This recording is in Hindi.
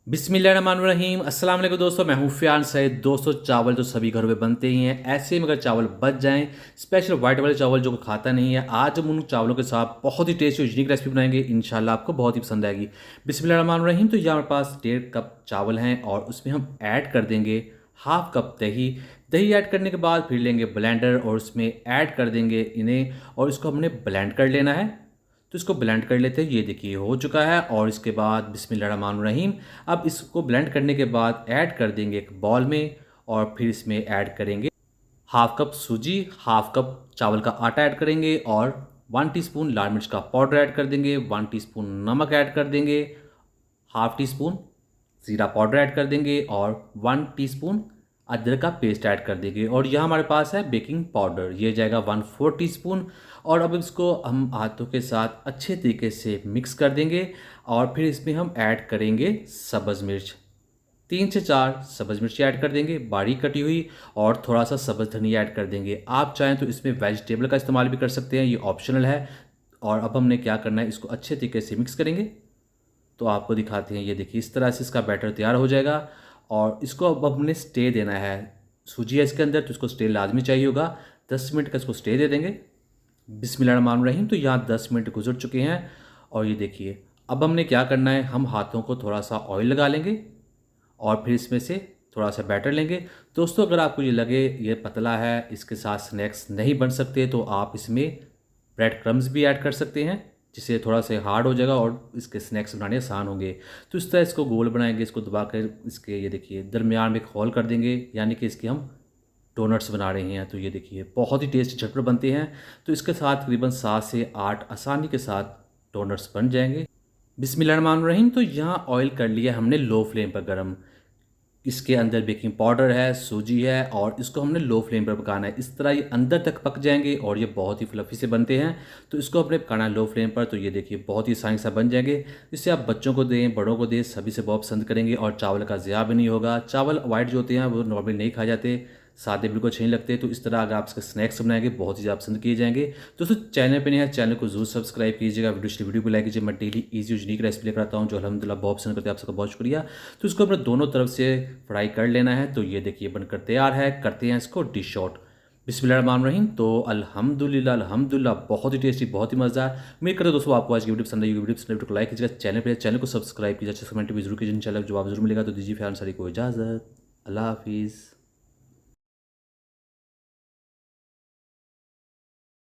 बिस्मिल्लाहिर्रहमानिर्रहीम। अस्सलाम वालेकुम दोस्तों, मैं हूँ फ़ियान सईद। दोस्तों, चावल तो सभी घरों में बनते ही हैं। ऐसे ही मगर चावल बच जाएं, स्पेशल वाइट वाले चावल जो कोई खाता नहीं है, आज हम उन चावलों के साथ बहुत ही टेस्टी और यूनिक रेसिपी बनाएंगे। इंशाल्लाह आपको बहुत ही पसंद आएगी। बिस्मिल्लाहिर्रहमानिर्रहीम। तो यहाँ हमारे पास 1.5 कप चावल हैं और उसमें हम ऐड कर देंगे हाफ कप दही। दही ऐड करने के बाद फिर लेंगे ब्लेंडर और उसमें ऐड कर देंगे इन्हें और इसको हमने ब्लेंड कर लेना है। तो इसको ब्लेंड कर लेते हैं। ये देखिए हो चुका है। और इसके बाद बिस्मिल्लाहिर्रहमानिर्रहीम, अब इसको ब्लेंड करने के बाद ऐड कर देंगे एक बॉल में और फिर इसमें ऐड करेंगे हाफ कप सूजी, हाफ कप चावल का आटा ऐड करेंगे और 1 टीस्पून लाल मिर्च का पाउडर ऐड कर देंगे, 1 टीस्पून नमक ऐड कर देंगे, हाफ टी स्पून ज़ीरा पाउडर ऐड कर देंगे और 1 टीस्पून अदरक का पेस्ट ऐड कर देंगे। और यहाँ हमारे पास है बेकिंग पाउडर, ये जाएगा 1/4 टीस्पून। और अब इसको हम हाथों के साथ अच्छे तरीके से मिक्स कर देंगे और फिर इसमें हम ऐड करेंगे सब्ज़ मिर्च, 3 से 4 सब्ज़ मिर्ची ऐड कर देंगे बारीक कटी हुई, और थोड़ा सा सब्ज़ धनिया ऐड कर देंगे। आप चाहें तो इसमें वेजिटेबल का इस्तेमाल भी कर सकते हैं, ये ऑप्शनल है। और अब हमने क्या करना है, इसको अच्छे तरीके से मिक्स करेंगे। तो आपको दिखाते हैं, ये देखिए इस तरह से इसका बैटर तैयार हो जाएगा। और इसको अब हमने स्टे देना है। सूजी है इसके अंदर तो इसको स्टे लाजमी चाहिए होगा। 10 मिनट का इसको स्टे दे देंगे। बिस्मिल्लाहिर्रहमानिर्रहीम। तो यहाँ 10 मिनट गुजर चुके हैं और ये देखिए अब हमने क्या करना है, हम हाथों को थोड़ा सा ऑयल लगा लेंगे और फिर इसमें से थोड़ा सा बैटर लेंगे। दोस्तों, अगर आपको ये लगे ये पतला है, इसके साथ स्नैक्स नहीं बन सकते, तो आप इसमें ब्रेड क्रम्स भी ऐड कर सकते हैं, जिससे थोड़ा सा हार्ड हो जाएगा और इसके स्नैक्स बनाने आसान होंगे। तो इस तरह इसको गोल बनाएंगे, इसको दबाकर इसके ये देखिए दरमियान में एक होल कर देंगे, यानी कि इसके हम डोनट्स बना रहे हैं। तो ये देखिए बहुत ही टेस्टी झटपट बनते हैं। तो इसके साथ तकरीबन 7 से 8 आसानी के साथ डोनट्स बन जाएंगे। बिस्मिल्लाहिर्रहमानिर्रहीम। तो यहाँ ऑयल कर लिया हमने लो फ्लेम पर गर्म। इसके अंदर बेकिंग पाउडर है, सूजी है और इसको हमने लो फ्लेम पर पकाना है। इस तरह ये अंदर तक पक जाएंगे और ये बहुत ही फ्लफ़ी से बनते हैं। तो इसको अपने पकाना है लो फ्लेम पर। तो ये देखिए बहुत ही आसानी से बन जाएंगे। इससे आप बच्चों को दें, बड़ों को दें, सभी से बहुत पसंद करेंगे और चावल का ज़िया भी नहीं होगा। चावल वाइट जो होते हैं वो नॉर्मली नहीं खाए जाते, सादे बिल्कुल अच्छे नहीं लगते। तो इस तरह अगर आप इसके स्नैक्स बनाएंगे बहुत ही ज़्यादा पसंद किए जाएंगे। दोस्तों, चैनल पे नहीं है, चैनल को जरूर सब्सक्राइब कीजिएगा, वीडियो को लाइक कीजिए। मैं डेली ईजी यूनिक रेसिपी लेकर आता हूँ जो अल्हम्दुलिल्लाह बहुत पसंद करते हैं। आप सबका बहुत शुक्रिया। तो इसको अपने दोनों तरफ से फ्राई कर लेना है। तो ये देखिए बनकर तैयार है। करते हैं इसको डिश आउट। बिस्मिल्लाहिर्रहमानिर्रहीम। तो अल्हम्दुलिल्लाह अल्हम्दुलिल्लाह बहुत ही टेस्टी, बहुत ही मज़ेदार। उम्मीद करते दोस्तों आपको आज की वीडियो पसंद आई। वीडियो को लाइक कीजिएगा, चैनल को सब्सक्राइब कीजिए, अच्छा कमेंट भी जरूर कीजिए। इंशाल्लाह जवाब जरूर मिलेगा। तो दीजिए फ़ियान सारी को इजाज़त। अल्लाह हाफिज़।